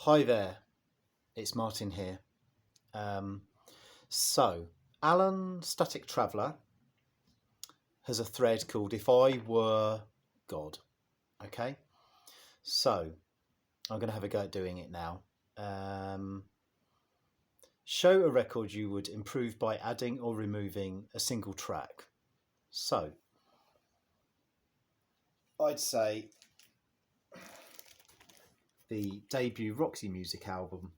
Hi there, it's Martin here. Um, so, Alan Static Traveller has a thread called If I Were God. Okay, so I'm going to have a go at doing it now. Show a record you would improve by adding or removing a single track. So, I'd say the debut Roxy Music album.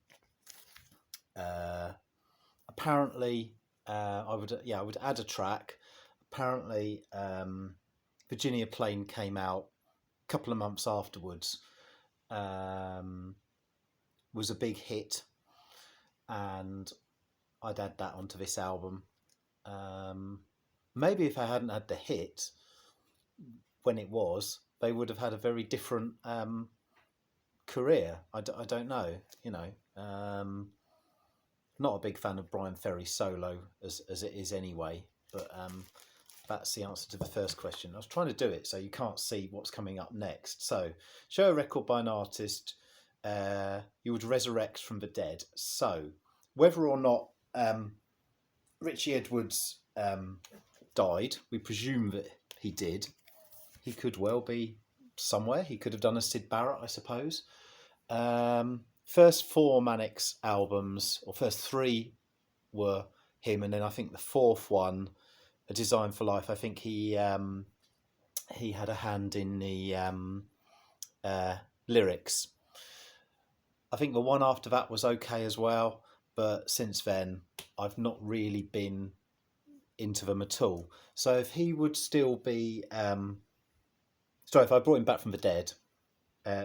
Apparently, I would add a track. Apparently, Virginia Plain came out a couple of months afterwards. Was a big hit, and I'd add that onto this album. Maybe if I hadn't had the hit when it was, they would have had a very different career. I don't know, not a big fan of Brian Ferry's solo as it is anyway, but that's the answer to the first question. I was trying to do it so you can't see what's coming up next. So, show a record by an artist you would resurrect from the dead. So, whether or not Richie Edwards died, we presume that he did. He could well be somewhere. He could have done a Syd Barrett, I suppose. First four Mannix albums, or first three, were him, and then I think the fourth one, A Design for Life, I think he had a hand in the lyrics. I think the one after that was okay as well, but since then I've not really been into them at all. So if he would still be, if I brought him back from the dead,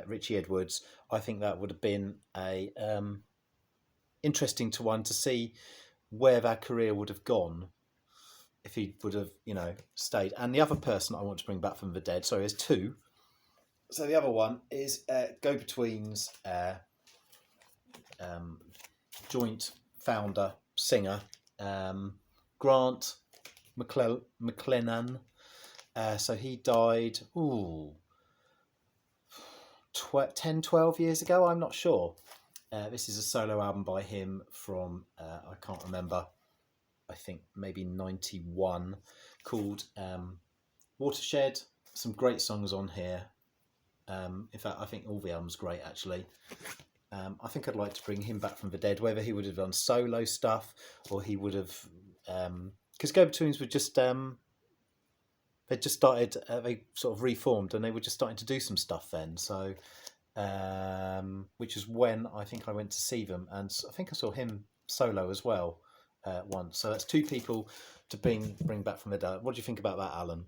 Richie Edwards, I think that would have been a interesting one to see where that career would have gone if he would have, stayed. And the other person I want to bring back from the dead, so there's two. So the other one is Go Between's joint founder, singer, Grant McLennan. So he died 10, 12 years ago, I'm not sure. This is a solo album by him from, I can't remember, I think maybe 91, called Watershed. Some great songs on here. In fact, I think all the album's great, actually. I think I'd like to bring him back from the dead, whether he would have done solo stuff or he would have... Because Go-Betweens were just... they just started, they sort of reformed and they were just starting to do some stuff then. So, which is when I think I went to see them, and I think I saw him solo as well once. So that's two people to bring back from the dead. What do you think about that, Alan?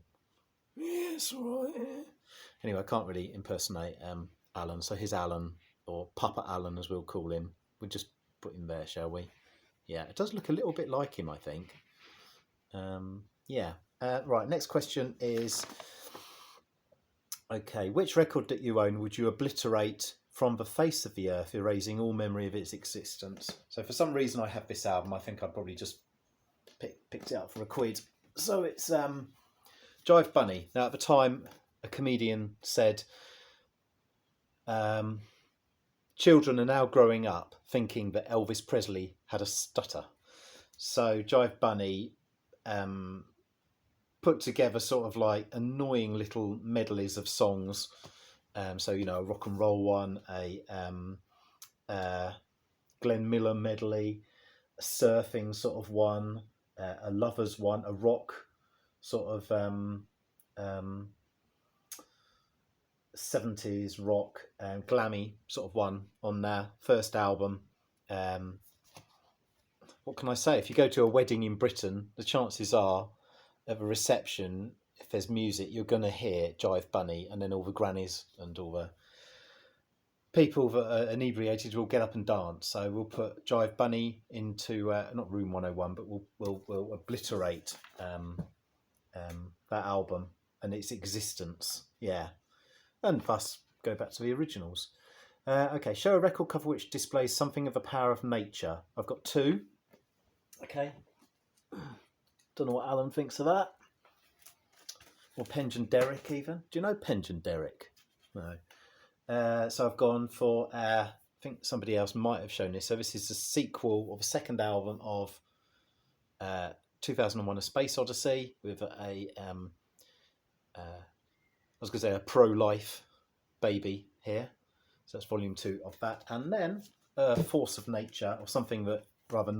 Yes, right. Anyway, I can't really impersonate Alan, so here's Alan, or Papa Alan as we'll call him. We'll just put him there, shall we? Yeah, it does look a little bit like him, I think. Yeah. Right, next question is, okay, which record that you own would you obliterate from the face of the earth, erasing all memory of its existence? So for some reason I have this album. I think I probably just picked it up for £1. So it's Jive Bunny. Now at the time, a comedian said, children are now growing up thinking that Elvis Presley had a stutter. So Jive Bunny... put together sort of like annoying little medleys of songs. So, a rock and roll one, a Glenn Miller medley, a surfing sort of one, a lovers one, a rock sort of 70s rock, glammy sort of one on their first album. What can I say? If you go to a wedding in Britain, the chances are of a reception, if there's music, you're going to hear Jive Bunny, and then all the grannies and all the people that are inebriated will get up and dance. So we'll put Jive Bunny into not Room 101, but we'll obliterate that album and its existence. Yeah, and thus go back to the originals. Okay, show a record cover which displays something of the power of nature. I've got two. Okay. Don't know what Alan thinks of that. Or Penge and Derek even. Do you know Penge and Derek? No. So I've gone for think somebody else might have shown this. So this is the sequel or the second album of 2001: A Space Odyssey with I was going to say a pro-life baby here. So that's volume 2 of that. And then Force of Nature, or something that rather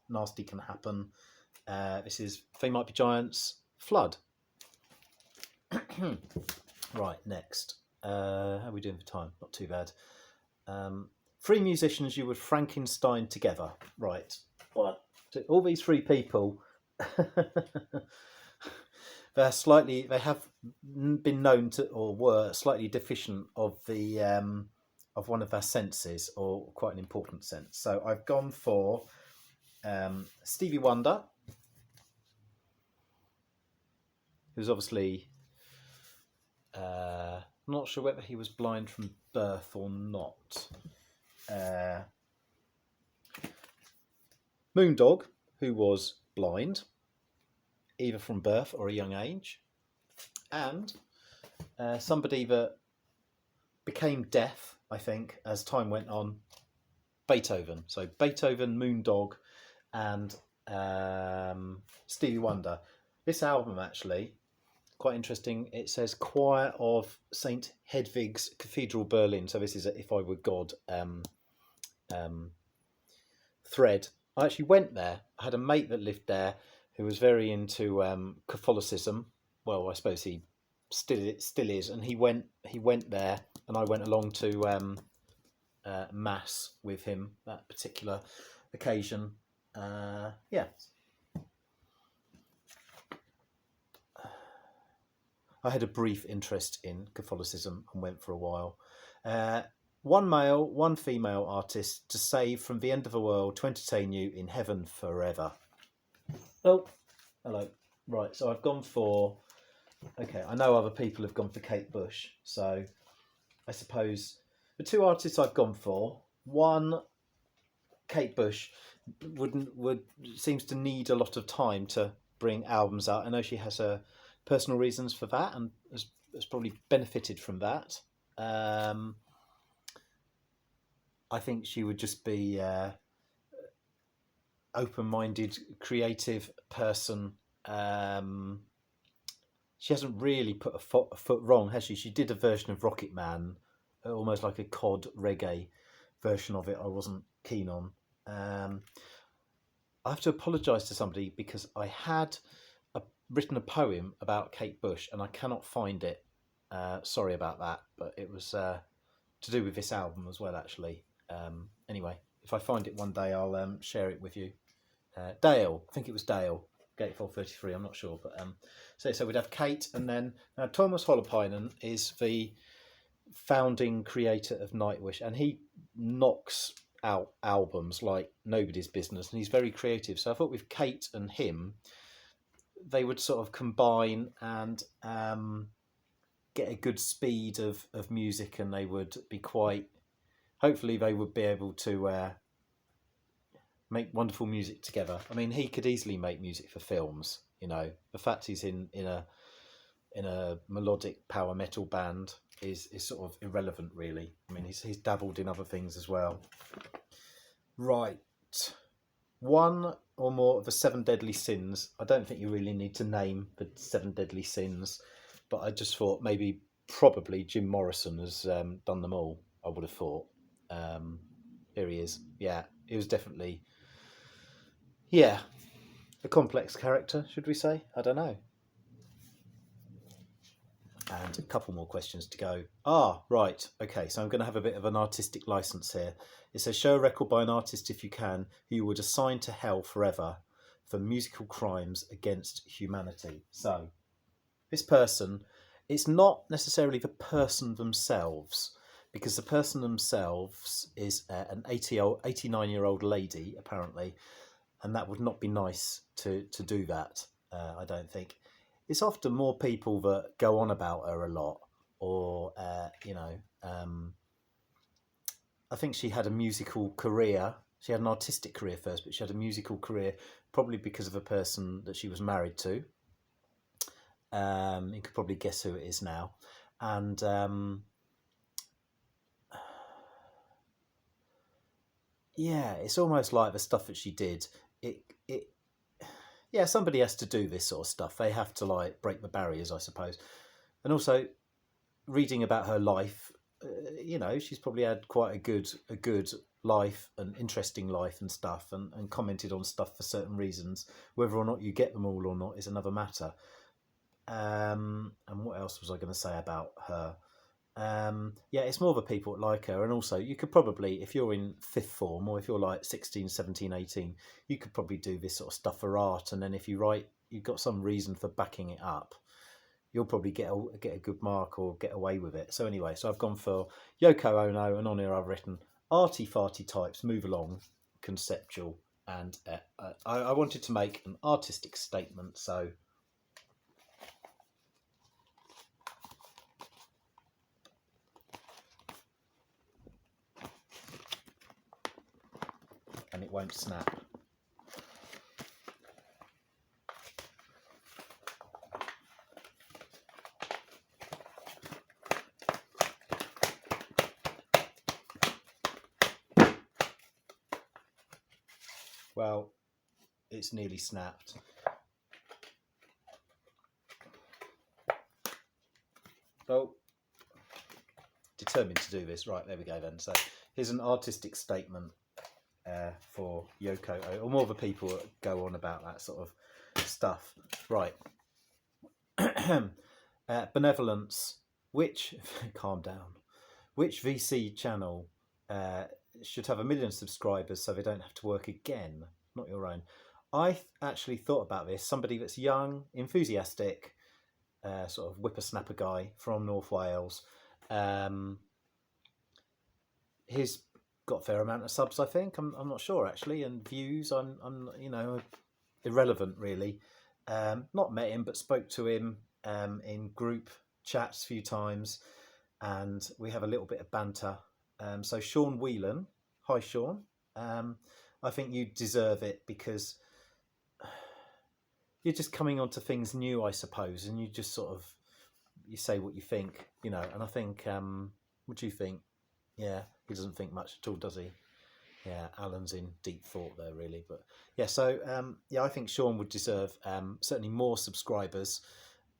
nasty can happen. This is They Might Be Giants, Flood. Right, next. How are we doing for time? Not too bad. 3 musicians you would Frankenstein together. Right. What? All these 3 people... they have been known to, or were slightly deficient of the of one of their senses, or quite an important sense. So I've gone for Stevie Wonder, who's obviously not sure whether he was blind from birth or not. Moondog, who was blind, either from birth or a young age, and somebody that became deaf, I think, as time went on, Beethoven. So Beethoven, Moondog, and Stevie Wonder. This album, actually, quite interesting. It says Choir of St. Hedwig's Cathedral, Berlin. So this is a If I Were God thread. I actually went there. I had a mate that lived there who was very into Catholicism. Well, I suppose he still is, and he went there, and I went along to mass with him that particular occasion. Yeah, I had a brief interest in Catholicism and went for a while. 1 male, 1 female artist to save from the end of the world to entertain you in heaven forever. Oh, hello. Right, so I've gone for... Okay, I know other people have gone for Kate Bush, so I suppose the 2 artists I've gone for, one, Kate Bush, seems to need a lot of time to bring albums out. I know she has her personal reasons for that, and has probably benefited from that. I think she would just be open-minded, creative person. She hasn't really put a foot wrong, has she? She did a version of Rocket Man, almost like a cod reggae version of it. I wasn't keen on. I have to apologise to somebody because I had written a poem about Kate Bush and I cannot find it. Sorry about that, but it was to do with this album as well, actually. Anyway, if I find it one day, I'll share it with you. Dale, I think it was Dale, Gatefold 33, I'm not sure, but so we'd have Kate, and then Thomas Holopainen is the founding creator of Nightwish, and he knocks out albums like nobody's business, and he's very creative. So I thought with Kate and him, they would sort of combine and get a good speed of music, and they would be quite... Hopefully they would be able to make wonderful music together. I mean, he could easily make music for films, you know. The fact he's in a melodic power metal band is sort of irrelevant, really. I mean, he's dabbled in other things as well. Right. 1 or more of the 7 deadly sins. I don't think you really need to name the 7 deadly sins, but I just thought probably Jim Morrison has done them all, I would have thought. Here he is. Yeah, he was definitely... Yeah, a complex character, should we say? I don't know. And a couple more questions to go. Right. Okay, so I'm going to have a bit of an artistic license here. It says, show a record by an artist, if you can, who you would assign to hell forever for musical crimes against humanity. So, this person, it's not necessarily the person themselves, because the person themselves is an 89-year-old lady, apparently, and that would not be nice to do that, I don't think. It's often more people that go on about her a lot, or, I think she had a musical career. She had an artistic career first, but she had a musical career probably because of a person that she was married to. You could probably guess who it is now. And yeah, it's almost like the stuff that she did. It yeah, somebody has to do this sort of stuff. They have to like break the barriers, I suppose. And also reading about her life, you know, she's probably had quite a good life, an interesting life and stuff, and commented on stuff for certain reasons. Whether or not you get them all or not is another matter. And what else was I going to say about her? Yeah, it's more the people that like her. And also, you could probably, if you're in fifth form or if you're like 16, 17, 18, you could probably do this sort of stuff for art. And then if you write, you've got some reason for backing it up, you'll probably get a good mark or get away with it. So anyway, so I've gone for Yoko Ono, and on here I've written arty farty types move along, conceptual, and I wanted to make an artistic statement. So and it won't snap. Well, it's nearly snapped. Oh, determined to do this. Right, there we go then. So here's an artistic statement for Yoko, or more of the people that go on about that sort of stuff. Right. Benevolence. Which, calm down, which VC channel should have 1 million subscribers so they don't have to work again, not your own? I actually thought about this. Somebody that's young, enthusiastic, sort of whippersnapper guy from North Wales. He's got a fair amount of subs, I think. I'm not sure actually, and views. I'm you know, irrelevant really. Not met him, but spoke to him in group chats a few times, and we have a little bit of banter. So Sean Whelan, hi Sean. I think you deserve it because you're just coming onto things new, I suppose, and you just sort of you say what you think, you know. And I think, what do you think? Yeah, he doesn't think much at all, does he? Yeah, Alan's in deep thought there, really. But yeah, so yeah, I think Sean would deserve certainly more subscribers.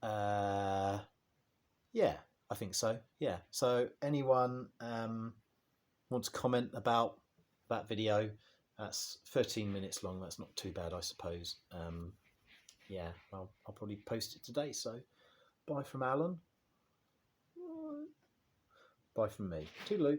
Yeah, I think so. Yeah. So anyone wants to comment about that video? That's 13 minutes long. That's not too bad, I suppose. Yeah, I'll probably post it today. So bye from Alan. Bye from me. Toodaloo.